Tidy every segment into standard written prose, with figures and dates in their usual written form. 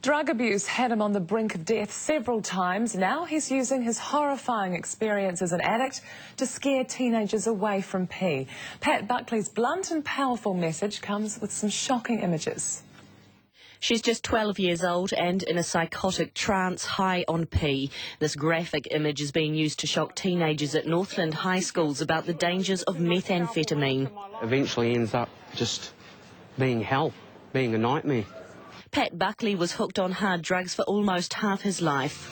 Drug abuse had him on the brink of death several times. Now he's using his horrifying experience as an addict to scare teenagers away from pee. Pat Buckley's blunt and powerful message comes with some shocking images. She's just 12 years old and in a psychotic trance, high on pee. This graphic image is being used to shock teenagers at Northland high schools about the dangers of methamphetamine. Eventually ends up just being hell, being a nightmare. Pat Buckley was hooked on hard drugs for almost half his life.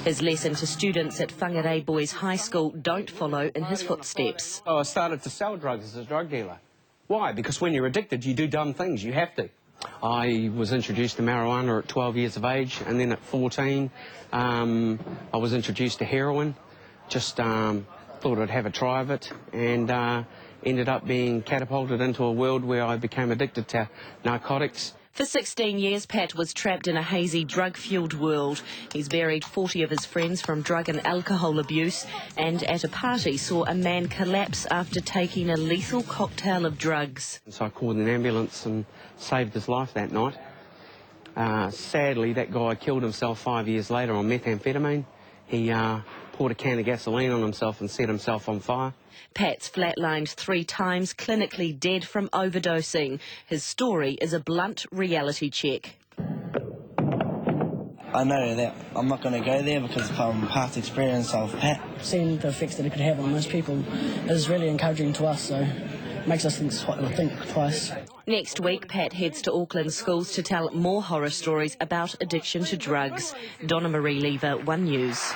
His lesson to students at Whangarei Boys High School: don't follow in his footsteps. I started to sell drugs as a drug dealer. Why? Because when you're addicted, you do dumb things. You have to. I was introduced to marijuana at 12 years of age, and then at 14, I was introduced to heroin. Just thought I'd have a try of it, and ended up being catapulted into a world where I became addicted to narcotics. For 16 years, Pat was trapped in a hazy, drug-fuelled world. He's buried 40 of his friends from drug and alcohol abuse, and at a party saw a man collapse after taking a lethal cocktail of drugs. So I called an ambulance and saved his life that night. Sadly, that guy killed himself 5 years later on methamphetamine. He poured a can of gasoline on himself and set himself on fire. Pat's flatlined 3 times, clinically dead from overdosing. His story is a blunt reality check. I know that I'm not going to go there because from past experience of Pat. Seeing the effects that it could have on most people is really encouraging to us, so it makes us think twice. Next week, Pat heads to Auckland schools to tell more horror stories about addiction to drugs. Donna Marie Lever, One News.